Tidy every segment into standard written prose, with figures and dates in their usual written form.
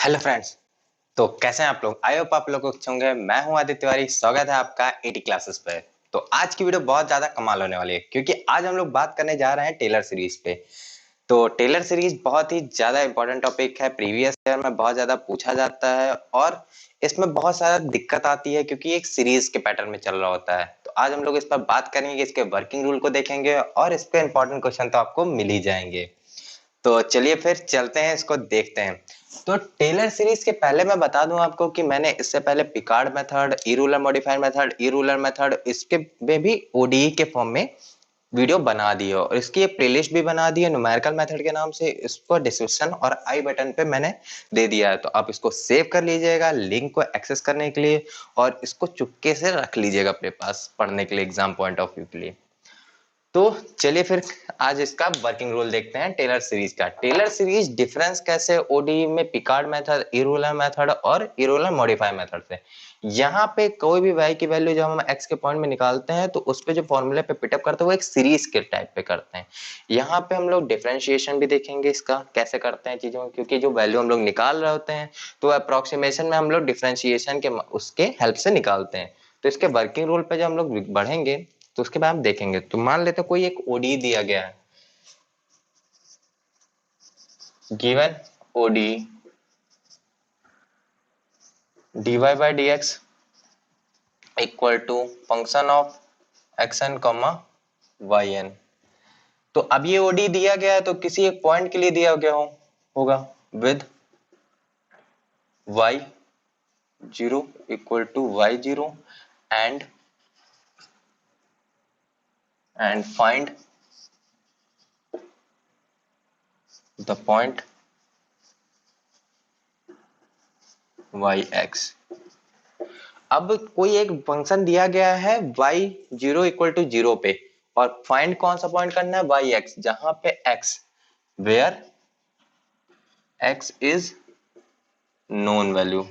Hello friends. तो कैसे हैं आप लोग? आई होप आप लोग अच्छे होंगे। मैं हूं आदित्य तिवारी, स्वागत है आपका एटी क्लासेस पे। तो आज की वीडियो बहुत ज्यादा कमाल होने वाली है क्योंकि आज हम लोग बात करने जा रहे हैं टेलर सीरीज पे। तो टेलर सीरीज बहुत ही ज्यादा इंपॉर्टेंट टॉपिक है, प्रीवियस ईयर में बहुत ज्यादा पूछा जाता है और इसमें बहुत सारा दिक्कत आती है क्योंकि एक सीरीज के पैटर्न में चल रहा होता है। तो आज हम लोग इस पर बात करेंगे, इसके वर्किंग रूल को देखेंगे और इसके इंपॉर्टेंट क्वेश्चन तो आपको मिल ही जाएंगे। तो चलिए फिर चलते हैं, इसको देखते हैं। तो टेलर सीरीज के पहले मैं बता दूं आपको कि मैंने इससे पहले Picard method, Irular modifier method, Irular method, इसके में भी ओडीई के फॉर्म में वीडियो बना दी है और इसकी एक प्लेलिस्ट भी बना दी है न्यूमेरिकल मेथड के नाम से। इसको डिस्क्रिप्शन और आई बटन पे मैंने दे दिया है, तो आप इसको सेव कर लीजिएगा लिंक को एक्सेस करने के लिए और इसको चुपके से रख लीजिएगा अपने पास पढ़ने के लिए, एग्जाम पॉइंट ऑफ व्यू के लिए। तो चलिए फिर आज इसका वर्किंग रूल देखते हैं टेलर सीरीज का। टेलर सीरीज डिफरेंस कैसे ओडी में पिकार्ड मेथड, इरूलर मेथड और इरूलर मॉडिफाई मेथड से। यहाँ पे कोई भी y की वैल्यू जब हम x के पॉइंट में निकालते हैं तो उस पे जो फॉर्मूले पे पिटअप करते हैं वो एक सीरीज के टाइप पे करते हैं। यहाँ पे हम लोग डिफरेंशिएशन भी देखेंगे इसका कैसे करते हैं चीजों, क्योंकि जो वैल्यू हम लोग निकाल रहे होते हैं तो अप्रोक्सीमेशन में हम लोग डिफरेंशिएशन के उसके हेल्प से निकालते हैं। तो इसके वर्किंग रूल पे जब हम लोग बढ़ेंगे तो उसके बाद हम देखेंगे। तो मान लेते कोई एक ओडी दिया गया है, given ODE dy by dx equal to function of xn comma yn। तो अब ये ओडी दिया गया है तो किसी एक पॉइंट के लिए दिया गया होगा with y0 equal to y0 and find the point yx। अब कोई एक फंक्शन दिया गया है y0 इक्वल टू 0 पे और फाइंड कौन सा पॉइंट करना है yx, जहां पे x where x is known value.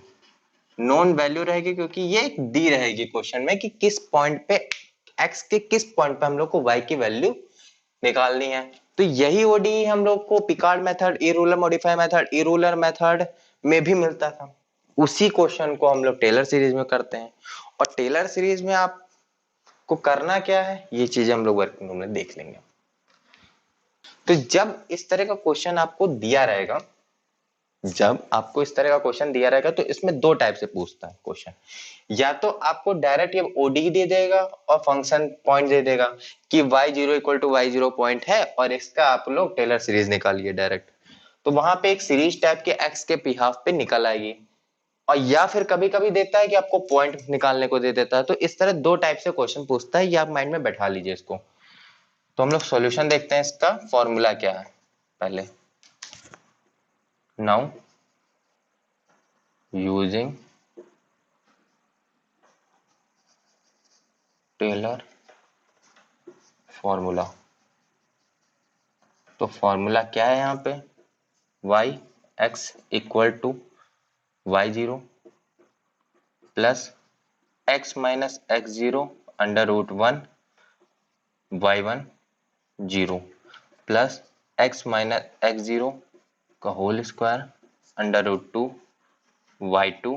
Known value रहेगी क्योंकि ये एक दी रहेगी क्वेश्चन में कि किस पॉइंट पे x के किस पॉइंट पे हम लोग को y की वैल्यू निकालनी है। तो यही ओडी हम लोग को Picard method, Irular modify method, Irular method में भी मिलता था। उसी क्वेश्चन को हम लोग टेलर सीरीज में करते हैं और टेलर सीरीज में आपको करना क्या है ये चीजें हम लोग वर्किंग में देख लेंगे। तो जब इस तरह का क्वेश्चन आपको दिया रहेगा, जब आपको इस तरह का क्वेश्चन दिया रहेगा तो इसमें दो टाइप से पूछता है क्वेश्चन। या तो आपको डायरेक्ट ये ओडी दे देगा और फंक्शन पॉइंट दे देगा कि y0 equal to y0 point है और इसका आप लोग टेलर सीरीज निकालिए डायरेक्ट। तो वहां पे एक सीरीज टाइप के x के बिहाफ पे निकल आएगी। और या फिर कभी कभी देता है कि आपको पॉइंट निकालने को दे देता है। तो इस तरह दो टाइप से क्वेश्चन पूछता है, ये आप माइंड में बैठा लीजिए इसको। तो हम लोग सॉल्यूशन देखते हैं, इसका फॉर्मूला क्या है पहले। Now using Taylor formula. तो फॉर्मूला क्या है यहाँ पे, y x equal to y0 plus x minus x0 under root 1 y1 0 plus x minus x0 का whole square under root 2 y2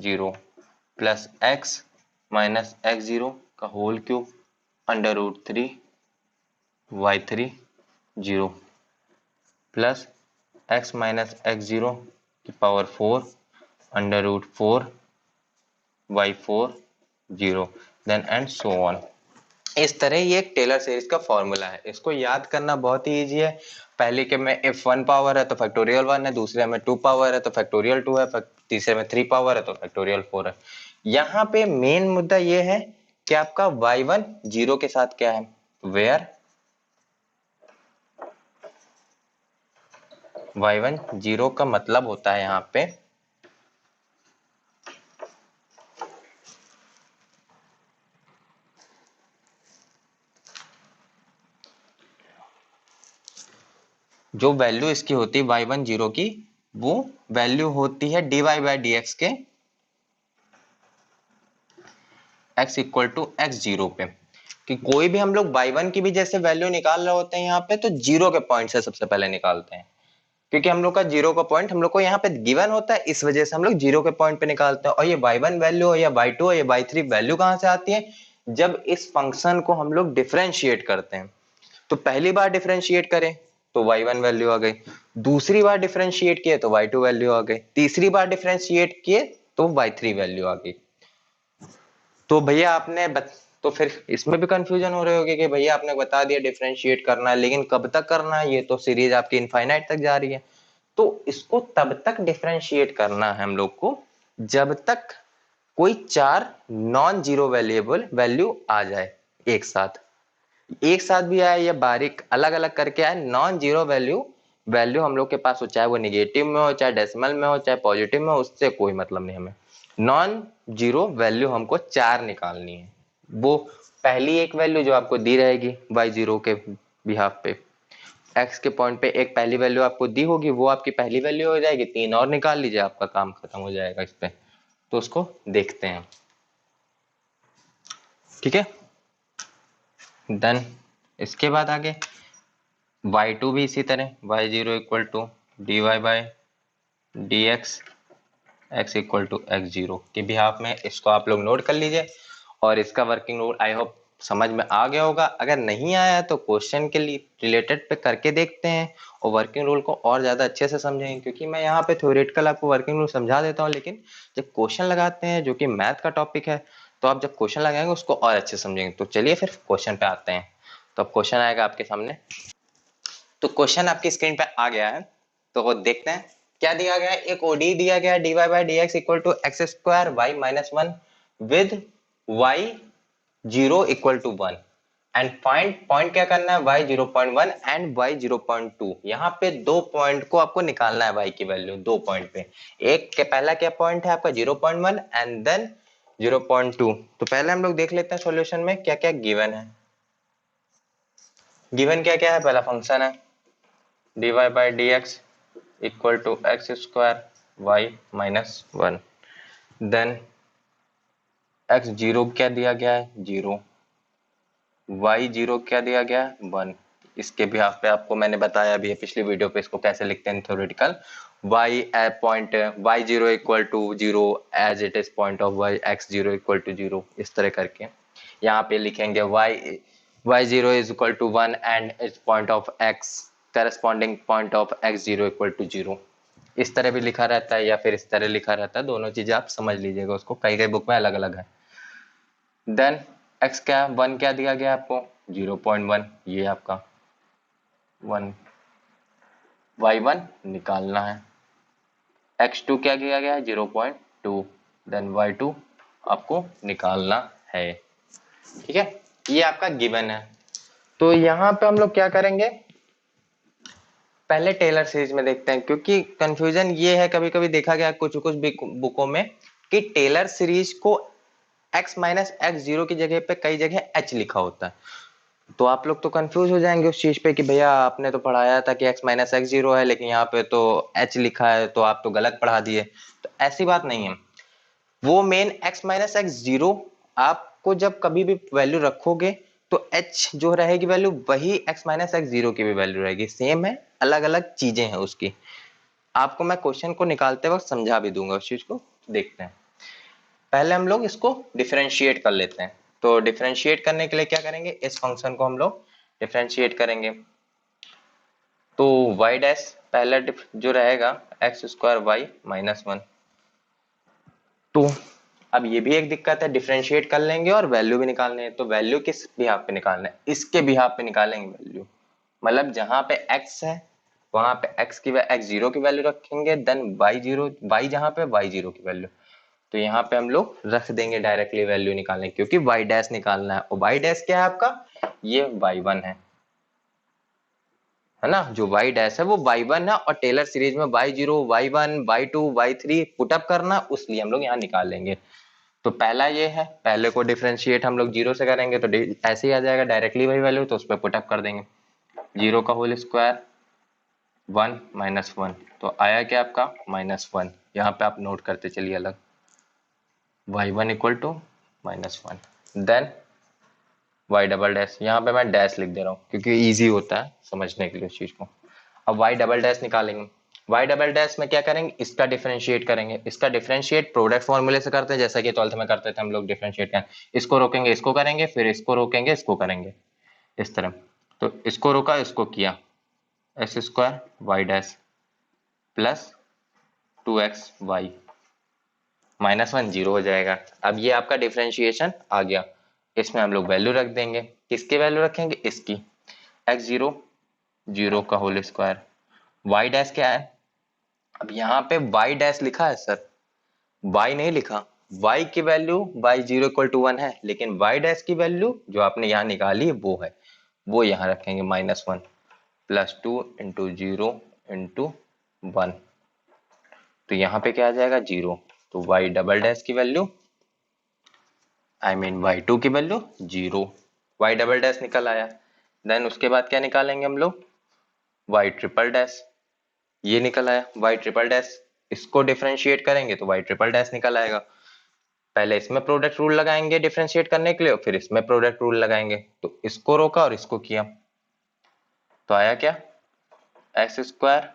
0 plus x minus x0 का whole cube under root 3 y3 0 plus x minus x0 की power 4 under root 4 y4 0 then and so on. इस तरह ये एक Taylor series का formula है। इसको याद करना बहुत ही इजी है। पहले के में if 1 पावर है तो फैक्टोरियल 1 है, दूसरे में 2 पावर है तो फैक्टोरियल 2 है, तीसरे में 3 पावर है तो फैक्टोरियल 4 है। यहाँ पे मेन मुद्दा ये है कि आपका y1 0 के साथ क्या है, वेयर y1 0 का मतलब होता है यहाँ पे जो वैल्यू इसकी होती है y1 0 की, वो वैल्यू होती है dy बाई dx के x इक्वल टू x0 पे। कि कोई भी हम लोग y1 की भी जैसे वैल्यू निकाल रहे होते हैं यहाँ पे तो 0 के पॉइंट से सबसे पहले निकालते हैं। क्योंकि हम लोग का जीरो का पॉइंट हम लोग को यहाँ पे गिवन होता है, इस वजह से हम लोग जीरो के पॉइंट पे निकालते हैं। और ये y1 वैल्यू हो या y2 हो या y3 वैल्यू कहाँ से आती है, जब इस फंक्शन को हम लोग डिफरेंशिएट करते हैं। तो पहली बार डिफरेंशिएट करें तो y1 वैल्यू आ गई, दूसरी बार डिफरेंशिएट किए तो y2 वैल्यू आ गई, तीसरी बार डिफरेंशिएट किए तो y3 वैल्यू आ गई। तो भैया तो फिर इसमें भी कंफ्यूजन हो रहे होगे कि भैया आपने बता दिया डिफरेंशिएट करना है, लेकिन कब तक करना है, ये तो सीरीज आपकी इनफाइनाइट तक जा रही है। तो इसको तब तक डिफरेंशिएट करना है हम लोग को जब तक कोई चार नॉन जीरो वेरिएबल वैल्यू आ जाए एक साथ भी आए या बारीक अलग अलग करके आए, नॉन जीरो वैल्यू हम लोग के पास हो, चाहे वो निगेटिव में हो, चाहे डेसिमल में हो, चाहे पॉजिटिव में हो, उससे कोई मतलब नहीं हमें। नॉन जीरो वैल्यू हमको चार निकालनी है। वो पहली एक वैल्यू जो आपको दी रहेगी y0 के बिहाफ पे, x के पॉइंट पे एक पहली वैल्यू आपको दी होगी, वो आपकी पहली वैल्यू हो जाएगी। तीन और निकाल लीजिए, आपका काम खत्म हो जाएगा इस पे। तो उसको देखते हैं, ठीक है। देन इसके बाद आगे y2 भी इसी तरह, y0 equal to dy by d x equal to x0 के बिहाफ में। इसको आप लोग नोट कर लीजिए और इसका वर्किंग रूल आई होप समझ में आ गया होगा। अगर नहीं आया तो क्वेश्चन के लिए रिलेटेड पे करके देखते हैं और वर्किंग रूल को और ज्यादा अच्छे से समझेंगे, क्योंकि मैं यहाँ पे थ्योरेटिकल आपको वर्किंग रूल समझा देता हूँ, लेकिन जब क्वेश्चन लगाते हैं जो कि मैथ का टॉपिक है, तो आप जब क्वेश्चन लगाएंगे उसको और अच्छे से समझेंगे। तो चलिए फिर क्वेश्चन पे आते हैं। तो अब क्वेश्चन आएगा आपके सामने। तो क्वेश्चन आपकी स्क्रीन पे आ गया है, तो देखते हैं क्या दिया गया है। एक ओडी दिया गया है, dy by d x equal to x square y minus one with y zero equal to one and find point क्या करना है, y 0.1 एंड y 0.2। यहाँ पे दो पॉइंट को आपको निकालना है, y की वैल्यू दो पॉइंट पे। एक के पहला क्या पॉइंट है आपका 0.1 एंड देन 0.2। तो पहले हम लोग देख लेते हैं सॉल्यूशन में क्या क्या गिवन है। गिवन क्या क्या है, पहला फंक्शन है dy by d x equal to x square y minus one, then x zero क्या दिया गया है, जीरो, वाई जीरो क्या दिया गया है, वन। इसके बिहाफ पे आपको मैंने बताया भी है पिछली वीडियो पे इसको कैसे लिखते हैं theoretical. Y point y zero equal to zero as it is point of y x zero equal to zero, इस तरह करके यहाँ पे लिखेंगे y zero is equal to one and is point of x corresponding point of x zero equal to zero. इस तरह भी लिखा रहता है या फिर इस तरह लिखा रहता है, दोनों चीजें आप समझ लीजिएगा, उसको कई कई बुक में अलग अलग है। देन एक्स क्या, वन क्या दिया गया आपको, 0.1, ये आपका वन, y1 निकालना है। x2 क्या दिया गया है, 0.2, देन y2 आपको निकालना है, ठीक है। ये आपका गिवन है। तो यहाँ पे हम लोग क्या करेंगे, पहले टेलर सीरीज में देखते हैं, क्योंकि कंफ्यूजन ये है, कभी कभी देखा गया कुछ कुछ बुकों में कि टेलर सीरीज को x माइनस एक्स जीरो की जगह पे कई जगह h लिखा होता है। तो आप लोग तो कंफ्यूज हो जाएंगे उस चीज पे कि भैया आपने तो पढ़ाया था कि x माइनस एक्स जीरो है, लेकिन यहाँ पे तो h लिखा है, तो आप तो गलत पढ़ा दिए। तो ऐसी बात नहीं है, वो main x minus x zero आपको जब कभी भी वैल्यू रखोगे तो h जो रहेगी वैल्यू वही x माइनस एक्स जीरो की भी वैल्यू रहेगी, सेम है, अलग अलग चीजें हैं उसकी। आपको मैं क्वेश्चन को निकालते वक्त समझा भी दूंगा उस चीज को, देखते हैं। पहले हम लोग इसको डिफरेंशिएट कर लेते हैं। तो डिफरेंशिएट करने के लिए क्या करेंगे, इस फंक्शन को हम लोग डिफरेंशिएट करेंगे। तो y डैश पहला जो रहेगा x square y minus one. तो अब ये भी एक दिक्कत है, डिफरेंशिएट कर लेंगे और वैल्यू भी निकालने हैं। तो वैल्यू किस बिहाफ पे निकालना है, इसके बिहाफ पे निकालेंगे वैल्यू। मतलब जहां पे x है वहां पे x की x जीरो की वैल्यू रखेंगे, देन y जहां पे y जीरो की वैल्यू, तो यहाँ पे हम लोग रख देंगे डायरेक्टली वैल्यू निकालने, क्योंकि y डैश निकालना है। और y डैश क्या है आपका, ये y1 है ना, जो y डैश है वो y1 है। और टेलर सीरीज में y0 y1 y2 y3 put up करना, उसलिए हम लोग यहाँ निकाल लेंगे। तो पहला ये है, पहले को डिफरेंशिएट हम लोग जीरो से करेंगे तो ऐसे ही आ जाएगा डायरेक्टली वही वैल्यू, तो उस पर पुटअप कर देंगे। जीरो का whole square one minus one, तो आया क्या आपका माइनस वन। यहाँ पे आप नोट करते चलिए अलग, y1 equal to minus one, then y double dash, यहाँ पे मैं डैश लिख दे रहा हूँ क्योंकि इजी होता है समझने के लिए उस चीज को। अब y डबल डैश निकालेंगे, y डबल डैश में क्या करेंगे, इसका डिफरेंशिएट करेंगे। इसका डिफरेंशिएट प्रोडक्ट फॉर्मूले से करते हैं, जैसा कि 12th में करते थे हम लोग डिफरेंशिएट करें। इसको रोकेंगे, इसको करेंगे, फिर इसको रोकेंगे, इसको करेंगे, इस तरह। तो इसको रोका, इसको किया, x square y dash plus 2x y -1 zero हो जाएगा। अब ये आपका डिफरेंशिएशन आ गया। इसमें हम लोग वैल्यू रख देंगे। किसकी वैल्यू रखेंगे, इसकी। x जीरो, जीरो का होल स्क्वायर। y डैश क्या है, अब यहाँ पे y डैश लिखा है सर, y नहीं लिखा। y की value y zero equal to 1 है, लेकिन y डैश की वैल्यू जो आपने यहाँ निकाली है वो है, वो यहाँ रखेंगे -1 प्लस 2 इंटू जीरो इंटू 1। तो यहाँ पे क्या आ जाएगा, जीरो। तो y डबल डैश की वैल्यू y2 की value zero, y double dash निकल आया। देन उसके बाद क्या निकालेंगे हम लोग, y ट्रिपल डैश, ये निकल आया y ट्रिपल डैश। इसको डिफरेंशिएट करेंगे तो y ट्रिपल डैश निकल आएगा। पहले इसमें प्रोडक्ट रूल लगाएंगे डिफरेंशिएट करने के लिए, और फिर इसमें प्रोडक्ट रूल लगाएंगे। तो इसको रोका और इसको किया, तो आया क्या, x square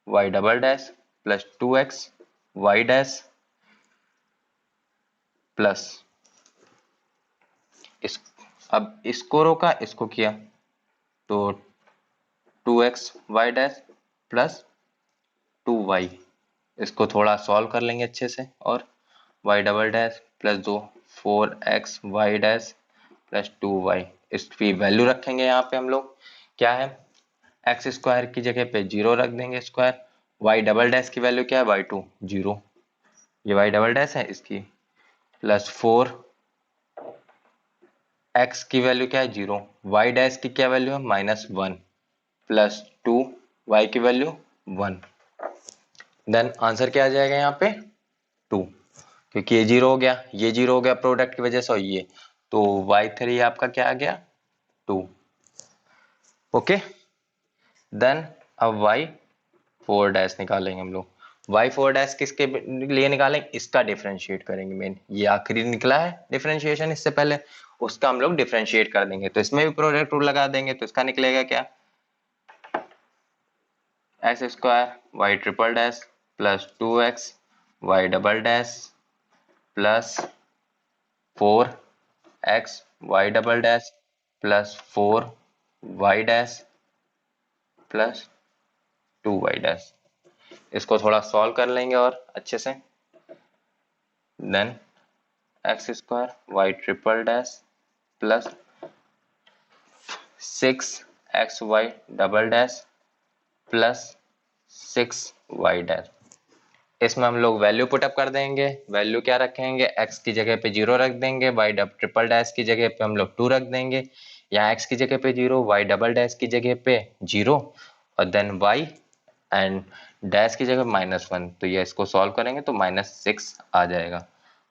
y double dash plus 2x y dash plus इस, अब इसको रोका, इसको किया, तो 2x y dash plus 2y। इसको थोड़ा सॉल्व कर लेंगे अच्छे से, और y double dash plus 2 4x y dash plus 2y। इसकी वैल्यू रखेंगे यहाँ पे हम लोग, क्या है, एक्स स्क्वायर की जगह पे जीरो रख देंगे स्क्वायर। y डबल डैश की वैल्यू क्या है, y2 जीरो, ये y डबल डैश है इसकी, प्लस 4 x की वैल्यू क्या है, जीरो, y डैश की क्या वैल्यू है, -1 प्लस 2 y की वैल्यू 1। देन आंसर क्या आ जाएगा यहाँ पे, 2, क्योंकि ये जीरो हो गया, ये जीरो हो गया प्रोडक्ट की वजह से, और ये, तो y3 आपका क्या आ गया, 2। ओके, देन अब y4 डैश निकालेंगे हम लोग। y4 डैश किसके लिए निकालेंगे, इसका डिफरेंशिएट करेंगे मेन। ये आखिरी निकला है डिफरेंशिएशन, इससे पहले उसका हम लोग डिफरेंशिएट कर देंगे। तो इसमें भी प्रोडक्ट रूल लगा देंगे, तो इसका निकलेगा क्या, x square y triple dash plus 2x y double dash plus 4x y double dash plus 4y dash plus 2y dash. इसको थोड़ा सॉल्व कर लेंगे और अच्छे से। Then x square y triple dash plus 6x y double dash plus 6y dash. इसमें हम लोग वैल्यू पुटअप कर देंगे। वैल्यू क्या रखेंगे, x की जगह पे जीरो रख देंगे, y ट्रिपल डैश की जगह पे हम लोग 2 रख देंगे, यहाँ x की जगह पे जीरो, y डबल डैश की जगह पे जीरो, और देन y एंड डैश की जगह -1। तो ये इसको सॉल्व करेंगे तो -6 आ जाएगा।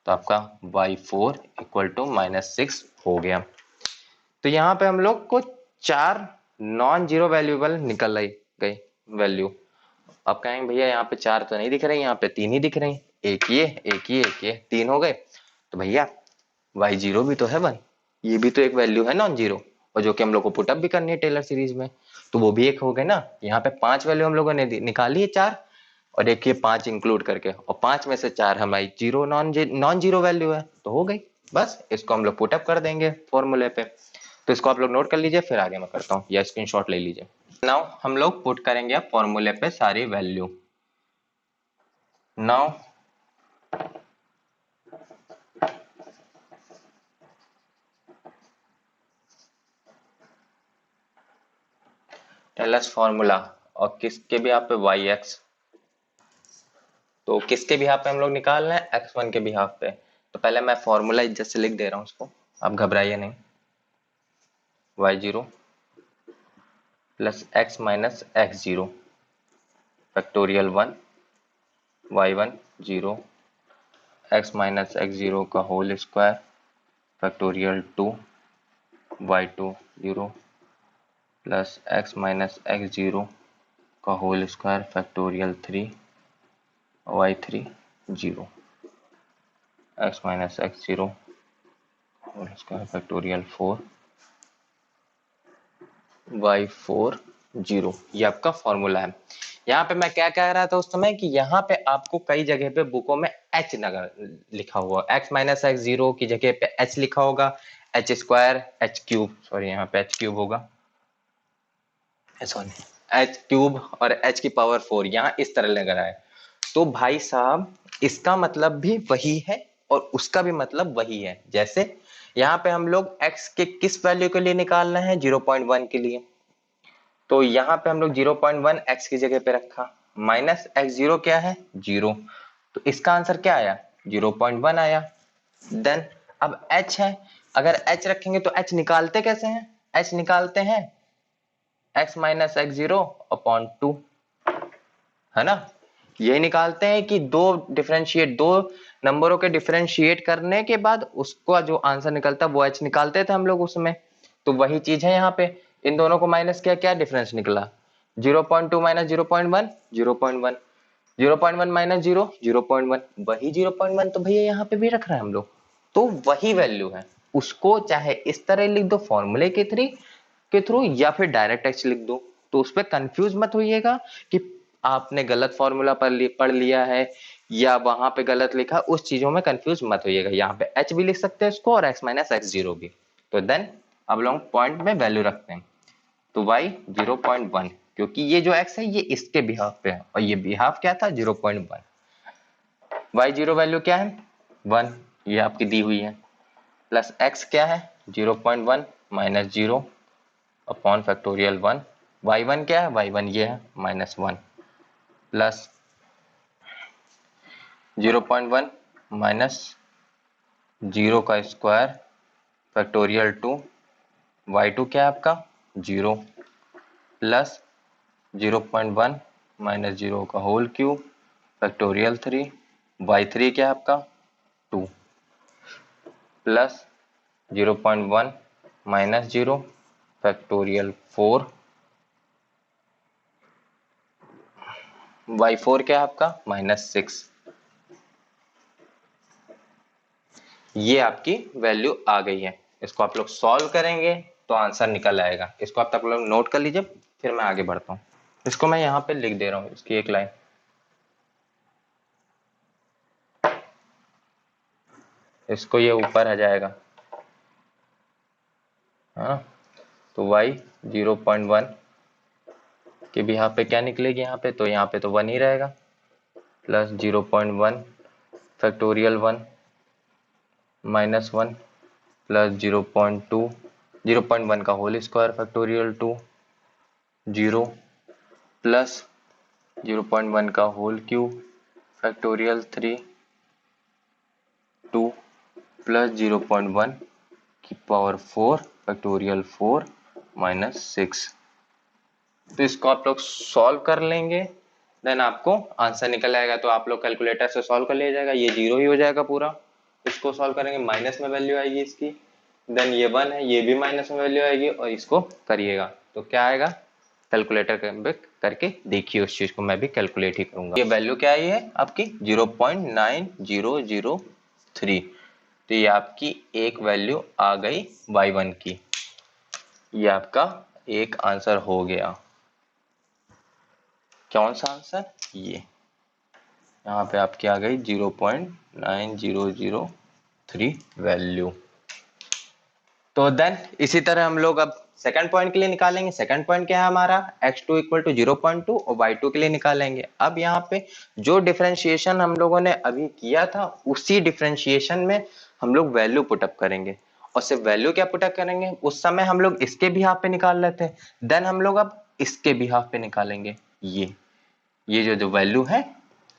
तो आपका y4 इक्वल टू -6 हो गया। तो यहाँ पे हम लोग को 4 नॉन जीरो वैल्यूएबल निकल गई वैल्यू। अब कहेंगे भैया यहाँ पे 4 तो नहीं दिख रही, यहाँ पे 3 ही दिख रही, एक ये एक ये एक ये, 3 हो गए। तो भैया y0 भी तो है 1, ये भी तो एक वैल्यू है नॉन जीरो, और जो कि हम लोग को पुटअप भी करनी है टेलर सीरीज में, तो वो भी एक हो गए ना। यहाँ पे 5 वैल्यू हम लोगों ने निकाली है, 4 और एक ये 5 इंक्लूड करके, और 5 में से 4 हमारी जीरो नॉन जीरो वैल्यू है, तो हो गई। बस इसको हम लोग पुटअप कर देंगे फॉर्मूले पे। तो इसको आप लोग नोट कर लीजिए, फिर आगे मैं करता हूँ, या स्क्रीनशॉट ले लीजिए। नाउ हम लोग पुट करेंगे अब फॉर्मूले पे सारी वैल्यू। नाउ टेलर्स फॉर्मूला, और किसके भी यहाँ पे yx, तो किसके भी यहाँ पे हम लोग निकाल रहे हैं, x1 के भी हाफ पे। तो पहले मैं फॉर्मूला इज्जत से लिख दे रहा हूँ उसको, आप घबराइए नहीं। y0 plus x minus x0 factorial 1, y1 0, x minus x0 का whole square factorial 2, y2 0 plus x minus x0 का whole square factorial 3, y3 0, x minus x0 whole square factorial 4, y4 0। ये आपका फॉर्मूला है। यहाँ पे मैं क्या कह रहा था उस समय कि यहाँ पे आपको कई जगह पे बुकों में h लिखा हुआ, x माइनस एक्स जीरो की जगह पे h लिखा होगा, h square h cube, sorry यहाँ पे h क्यूब होगा, सॉरी h क्यूब और h की पावर 4 यहाँ इस तरह लग रहा है। तो भाई साहब इसका मतलब भी वही है और उसका भी मतलब वही है। जैसे यहाँ पे हम लोग x के किस वैल्यू के लिए निकाल रहे हैं, 0.1 के लिए, तो यहाँ पे हम लोग 0.1 x की जगह पे रखा, माइनस एक्स जीरो क्या है, 0, तो इसका आंसर क्या आया, 0.1 आया। देन अब h है, अगर h रखेंगे तो h निकालते कैसे हैं, h निकालते हैं x minus x zero upon 2, है ना। यही निकालते हैं कि दो नंबरों के डिफरेंशिएट करने के बाद उसका जो आंसर निकलता है वो h निकालते थे हम लोग उसमें। तो वही चीज है यहाँ पे, इन दोनों को माइनस किया, क्या डिफरेंस निकला, 0.2 माइनस 0.1 0.1, 0.1 माइनस 0 0.1, वही 0.1 तो भैया यहाँ पे भी रख रहे हैं हम लोग, तो वही वैल्यू है। उसको चाहे इस तरह लिख दो फॉर्मूले के थ्रू या फिर डायरेक्ट एक्स लिख दो, तो उस पर कंफ्यूज मत होइएगा कि आपने गलत फॉर्मूला पढ़ लिया है या वहां पे गलत लिखा, उस चीजों में कंफ्यूज मत होइएगा। यहाँ पे h भी लिख सकते हैं इसको और x माइनस एक्स जीरो भी। तो देन अब लोग पॉइंट में वैल्यू रखते हैं, तो y 0.1, क्योंकि ये जो x है ये इसके बिहाफ पे है और ये बिहाफ क्या था 0.1, y जीरो वैल्यू क्या है 1, ये आपकी दी हुई है, प्लस x क्या है 0.1 माइनस 0 अपॉन फैक्टोरियल 1, y1 क्या है, y1 ये है -1, प्लस 0.1 माइनस 0 का स्क्वायर फैक्टोरियल 2, y2 क्या है आपका 0, प्लस 0.1 माइनस 0 का होल क्यूब फैक्टोरियल 3, y3 क्या है आपका 2, प्लस 0.1 माइनस 0 फैक्टोरियल 4, y4 क्या है आपका -6। ये आपकी वैल्यू आ गई है। इसको आप लोग सॉल्व करेंगे तो आंसर निकल आएगा। इसको आप तक लोग नोट कर लीजिए, फिर मैं आगे बढ़ता हूँ। इसको मैं यहाँ पे लिख दे रहा हूँ, इसकी एक लाइन, इसको ये ऊपर आ जाएगा, हाँ। तो y 0.1 के भी यहाँ पे क्या निकलेगी, यहाँ पे तो यहाँ पे तो 1 ही रहेगा, प्लस 0.1 फैक्टोरियल 1 -1 प्लस 0.2 0.1 का होल स्क्वायर फैक्टोरियल 2 0 प्लस 0.1 का होल क्यूब फैक्टोरियल 3 2 प्लस 0.1 की पावर 4 फैक्टोरियल 4 -6। तो इसको आप लोग सॉल्व कर लेंगे, देन आपको आंसर निकल आएगा। तो आप लोग कैलकुलेटर से सॉल्व कर लिया जाएगा, ये 0 ही हो जाएगा पूरा। इसको सॉल्व करेंगे, माइनस में वैल्यू आएगी इसकी, देन ये 1 है, ये भी माइनस में वैल्यू आएगी, और इसको करिएगा तो क्या आएगा, कैलकुलेटर करके देखिए उस चीज को, मैं भी कैलकुलेट ही करूंगा। ये वैल्यू क्या आई है आपकी 0.9003, तो ये आपकी एक वैल्यू आ गई y1 की, ये आपका एक आंसर हो गया। कौन सा आंसर, ये यहाँ पे आपकी आ गई 0.9003 वैल्यू। तो देन इसी तरह हम लोग अब सेकंड पॉइंट के लिए निकालेंगे। सेकंड पॉइंट क्या है हमारा, x2 इक्वल टू 0.2 और y2 के लिए निकालेंगे। अब यहाँ पे जो डिफरेंशिएशन हम लोगों ने अभी किया था, उसी डिफरेंशिएशन में हम लोग वैल्यू पुटअप करेंगे। और सिर्फ वैल्यू क्या पुटअप करेंगे, उस समय हम लोग इसके बिहाफ पे निकाल रहे थे, देन हम लोग अब इसके बिहाफ पे निकालेंगे। ये जो वैल्यू है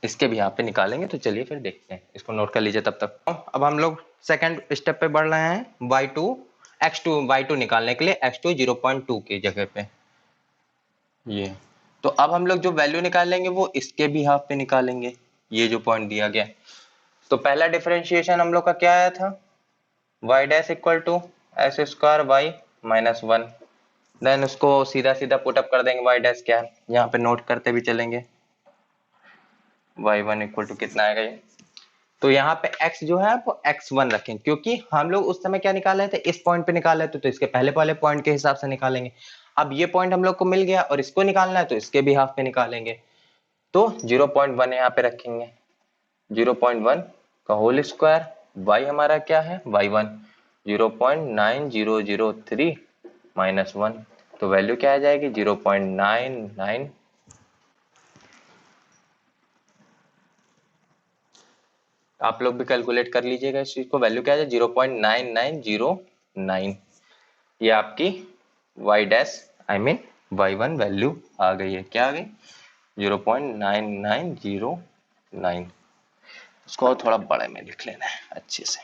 इसके भी यहाँ पे निकालेंगे। तो चलिए फिर देखते हैं, इसको नोट कर लीजिए तब तक। अब हम लोग सेकंड स्टेप पे बढ़ रहे हैं, y2 निकालने के लिए, x2 0.2 की जगह पे ये। तो अब हम लोग जो वैल्यू निकालेंगे वो इसके भी हाफ पे निकालेंगे, ये जो पॉइंट दिया गया। तो पहला डिफरेंशिएशन हम लोग का क्या आया था, y dash equal to x square y -1, देन उसको सीधा सीधा पुटअप कर देंगे। y डैश क्या है यहाँ पे नोट करते भी चलेंगे, y1 इक्वल टू कितना आएगा ये, तो यहाँ पे x जो है वो x1 रखेंगे, क्योंकि हम लोग उस समय क्या निकाल रहे थे, इस पॉइंट पे निकाल रहे थे, तो इसके पहले वाले पॉइंट के हिसाब से निकालेंगे। अब ये पॉइंट हम लोग को मिल गया और इसको निकालना है तो इसके भी हाफ पे निकालेंगे। तो 0.1 यहाँ पे रखेंगे, 0.1 का होल स्क्वायर, y हमारा क्या है y1 0.9003 माइनस 1, तो वैल्यू क्या आ जाएगी 0.99, आप लोग भी कैलकुलेट कर लीजिएगा इस चीज को, वैल्यू क्या है 0.9909, ये आपकी y dash I mean y1 value आ गई है, क्या आ गई 0.9909। इसको और थोड़ा बड़े में लिख लेना है अच्छे से।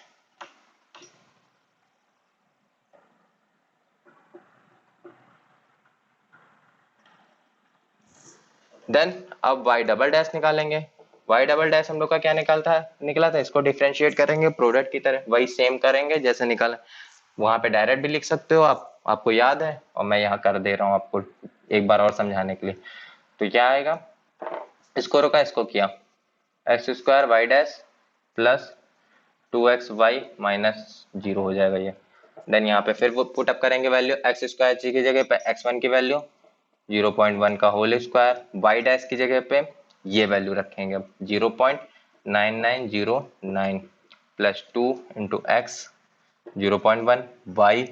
देन अब y डबल डैश निकालेंगे, y डबल डैश हम लोग का क्या निकला था, इसको डिफरेंशिएट करेंगे प्रोडक्ट की तरह, वही सेम करेंगे जैसे निकाला, वहां पे डायरेक्ट भी लिख सकते हो आप, आपको याद है, और मैं यहाँ कर दे रहा हूँ आपको एक बार और समझाने के लिए। तो क्या आएगा, इसको रोका इसको किया, x square y dash plus 2xy minus 0 हो जाएगा ये। देन यहाँ पे फिर वो पुट अप करेंगे वैल्यू, एक्स स्क्वायर की जगह पे x1 की वैल्यू 0.1 का होल स्क्वायर, y डैश की जगह पे ये वैल्यू रखेंगे 0.9909 प्लस 2 इंटू एक्स 0.1, y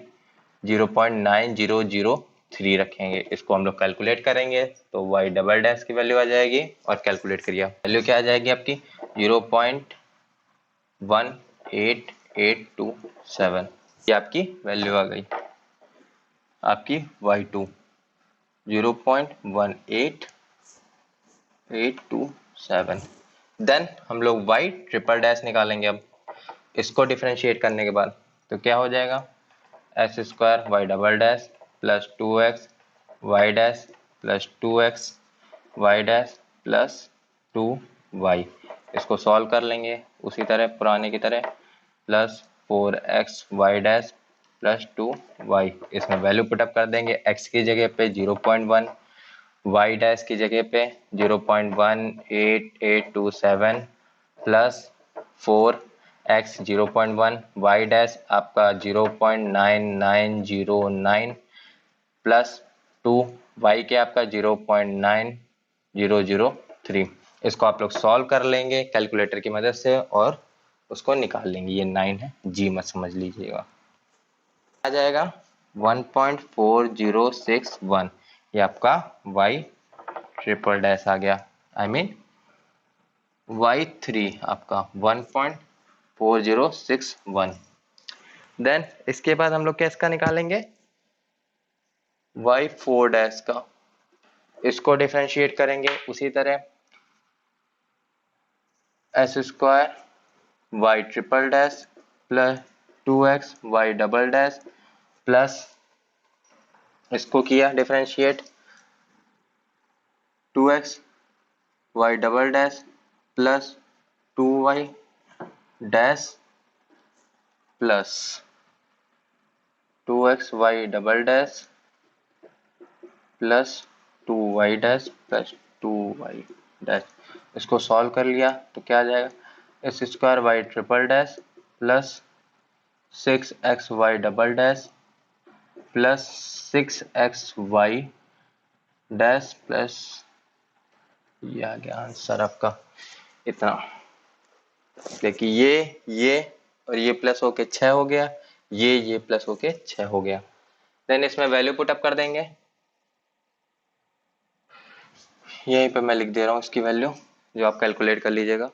0.9003 रखेंगे, इसको हम लोग कैलकुलेट करेंगे तो y डबल डैश की वैल्यू आ जाएगी, और कैलकुलेट करिए वैल्यू क्या आ जाएगी आपकी 0.18827, ये आपकी वैल्यू आ गई, आपकी y2 0.18827। देन हम लोग y ट्रिपल डैश निकालेंगे, अब इसको डिफरेंशिएट करने के बाद तो क्या हो जाएगा, x square y double dash plus 2x y dash plus 2x y dash plus 2y, इसको सॉल्व कर लेंगे उसी तरह पुराने की तरह, plus 4x y dash plus 2y, इसमें वैल्यू पुटअप कर देंगे, x की जगह पे 0.1, y डैश की जगह पे 0.18827 प्लस 4x 0.1, y डैश आपका 0.9909 प्लस 2y के आपका 0.9003, इसको आप लोग सॉल्व कर लेंगे कैलकुलेटर की मदद से और उसको निकाल लेंगे, ये 9 है, जी मत समझ लीजिएगा, आ जाएगा 1.4061, ये आपका y ट्रिपल डैश आ गया, आई मीन y3 आपका 1.4061। देन इसके बाद हम लोग क्या इसका निकालेंगे y4 डैश का, इसको डिफरेंशिएट करेंगे उसी तरह, s square y triple dash plus 2x y double dash plus, इसको किया differentiate 2x y double dash plus 2y dash plus 2x y double dash plus 2y dash plus 2y dash, इसको solve कर लिया तो क्या आ जाएगा, s square y triple dash plus 6x y double dash plus 6x y dash plus, ये आ गया आंसर आपका इतना, देखिए ये और ये प्लस होके 6 हो गया, ये प्लस होके 6 हो गया। देन इसमें वैल्यू पुट अप कर देंगे, यहीं पे मैं लिख दे रहा हूँ इसकी वैल्यू जो आप कैलकुलेट कर लीजिएगा,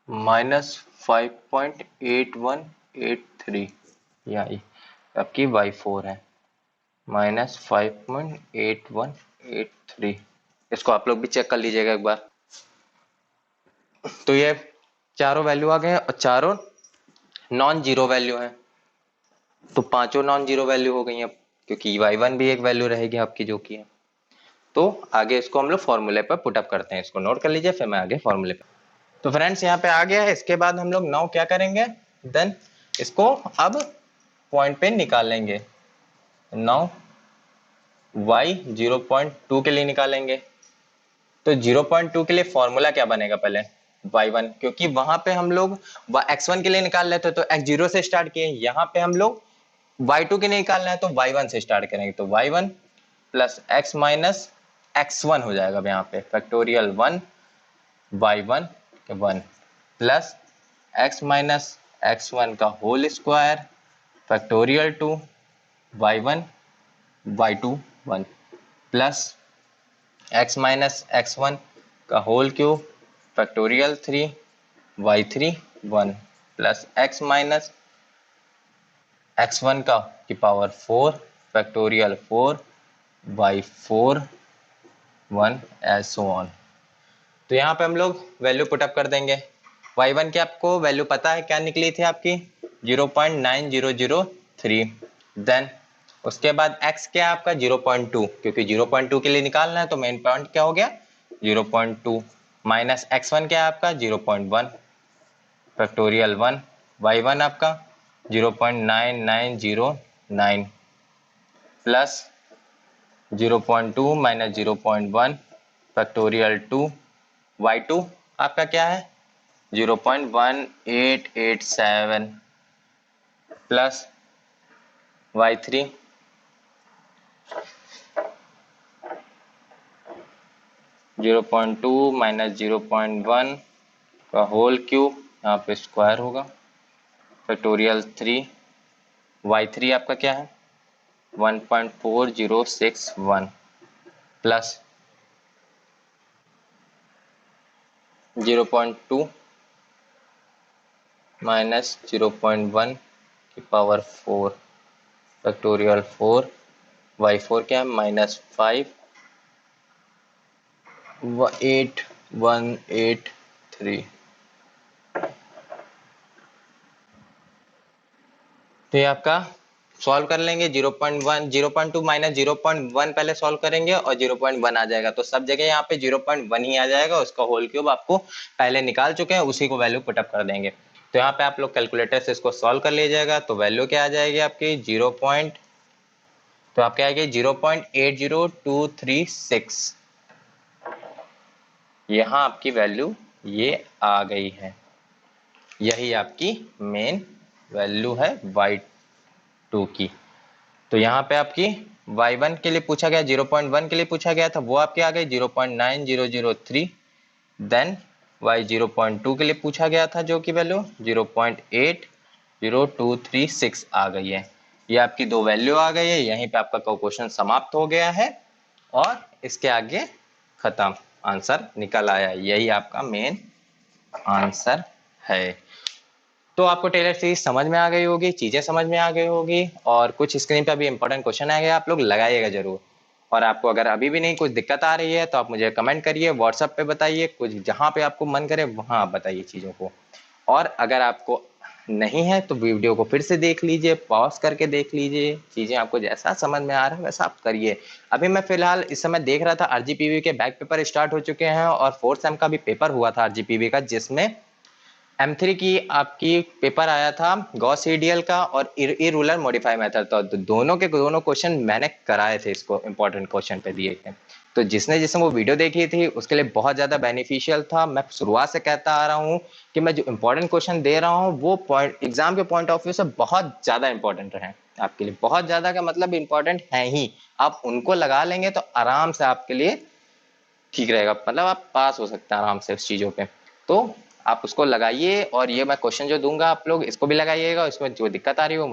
-5.8183, यही आपकी y4 है, -5.8183, इसको आप लोग भी चेक कर लीजिएगा एक बार। तो ये चारों वैल्यू आ गए और चारों नॉन जीरो वैल्यू है, तो पांचों नॉन जीरो वैल्यू हो गई अब, क्योंकि y1 भी एक वैल्यू रहेगी आपकी जो की है। तो आगे इसको हम लोग फॉर्मूले पर पुटअप करते हैं, इसको नोट कर लीजिए फिर मैं आगे फॉर्मूले पर। तो फ्रेंड्स यहाँ पे आ गया है, इसके बाद हम लोग नाउ क्या करेंगे, देन इसको अब पॉइंट पे निकालेंगे, नाउ y 0.2 के लिए निकालेंगे, तो 0.2 के लिए फॉर्मूला क्या बनेगा पहले y1, क्योंकि वहां पे हम लोग x1 के लिए निकाल लेते तो x0 से स्टार्ट किए, यहाँ पे हम लोग y2 के लिए निकालना है तो y1 से स्टार्ट करेंगे, तो y1 plus x minus x1 हो जाएगा यहाँ पे, फैक्टोरियल 1 y1 के 1 प्लस x माइनस x1 का whole square factorial 2 y1 y2 1 plus x minus x1 का whole cube factorial 3 y3 1 plus x minus x1 का की power 4 factorial 4 y4 1 as so on. तो यहाँ पे हम लोग वैल्यू पुटअप कर देंगे। y1 की आपको वैल्यू पता है क्या निकली थी आपकी 0.9003। देन उसके बाद x क्या है आपका 0.2, क्योंकि 0.2 के लिए निकालना है तो मेन पॉइंट क्या हो गया 0.2 माइनस x1 क्या है आपका 0.1 फैक्टोरियल 1 y1 आपका 0.9909 प्लस 0.2 माइनस 0.1 फैक्टोरियल 2 y2 आपका क्या है 0.1887 प्लस y3 0.2 माइनस 0.1 का होल क्यूब यहाँ पे स्क्वायर होगा फैक्टोरियल 3 y3 आपका क्या है 1.4061 प्लस 0.2 माइनस 0.1 की पावर 4 फैक्टोरियल 4 y4 क्या है -58183। तो ये आपका सॉल्व कर लेंगे 0.1 0.2 माइनस 0.1 पहले सॉल्व करेंगे और 0.1 आ जाएगा, तो सब जगह यहाँ पे 0.1 ही आ जाएगा। उसका होल क्यूब आपको पहले निकाल चुके हैं, उसी को वैल्यू पुटअप कर देंगे। तो यहाँ पे आप लोग कैलकुलेटर से इसको सॉल्व कर लीजिएगा, तो वैल्यू क्या आ जाएगी आपकी तो आपके आएगी 0.80236। यहाँ आपकी वैल्यू ये आ गई है, यही आपकी मेन वैल्यू है y2 की। तो यहाँ पे आपकी y1 के लिए पूछा गया 0.1 के लिए पूछा गया था, वो आपके आ गई 0.9003। देन y 0.2 के लिए पूछा गया था जो कि वैल्यू 0.80236 आ गई है। ये आपकी दो वैल्यू आ गई है। यहीं पे आपका क्वेश्चन समाप्त हो गया है और इसके आगे खत्म, आंसर निकल आया। यही आपका मेन आंसर है। तो आपको टेलर सीरीज समझ में आ गई होगी, चीजें समझ में आ गई होगी, और कुछ स्क्रीन पे अभी इंपॉर्टेंट क्वेश्चन आएंगे, आप लोग लगाइएगा जरूर। और आपको अगर अभी भी नहीं कुछ दिक्कत आ रही है तो आप मुझे कमेंट करिए, व्हाट्सएप पे बताइए, कुछ जहां पे आपको मन करे वहां बताइए चीजों को। और अगर आपको नहीं है तो वीडियो को फिर से देख लीजिए, पॉज करके देख लीजिए, चीजें आपको जैसा समझ में आ रहा है वैसा आप करिए। अभी मैं फिलहाल इस समय देख रहा था आरजीपीवी के बैक पेपर स्टार्ट हो चुके हैं और 4th सेम का भी पेपर हुआ था आरजीपीवी का, जिसमें M3 की आपकी पेपर आया था गॉस सीडीएल का और इरूलर मॉडिफाई मेथड। तो दोनों के दोनों क्वेश्चन मैंने कराए थे, इसको इंपॉर्टेंट क्वेश्चन पे दिए थे। तो जिसने वो वीडियो देखी थी उसके लिए बहुत ज्यादा बेनिफिशियल था। मैं शुरुआत से कहता आ रहा हूँ कि मैं जो इंपॉर्टेंट क्वेश्चन दे रहा हूँ वो पॉइंट एग्जाम के पॉइंट ऑफ व्यू से बहुत ज्यादा इंपॉर्टेंट रहे आपके लिए। बहुत ज्यादा का मतलब इंपॉर्टेंट है ही, आप उनको लगा लेंगे तो आराम से आपके लिए ठीक रहेगा, मतलब आप पास हो सकते हैं आराम से उस चीजों पे। तो आप उसको लगाइए और ये मैं क्वेश्चन जो दूंगा आप लोग इसको भी लगाइएगा, इसमें जो दिक्कत आ रही है वो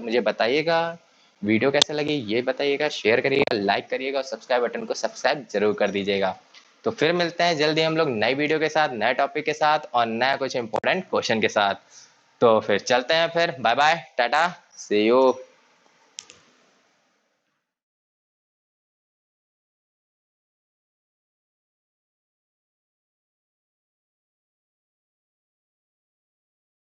मुझे बताइएगा। वीडियो कैसे लगी ये बताइएगा, शेयर करिएगा, लाइक करिएगा और सब्सक्राइब बटन को सब्सक्राइब जरूर कर दीजिएगा। तो फिर मिलते हैं जल्दी हम लोग नई वीडियो के साथ, नए टॉपिक के साथ और नया कुछ इंपॉर्टेंट क्वेश्चन के साथ। तो फिर चलते हैं, फिर bye bye, tata, see you.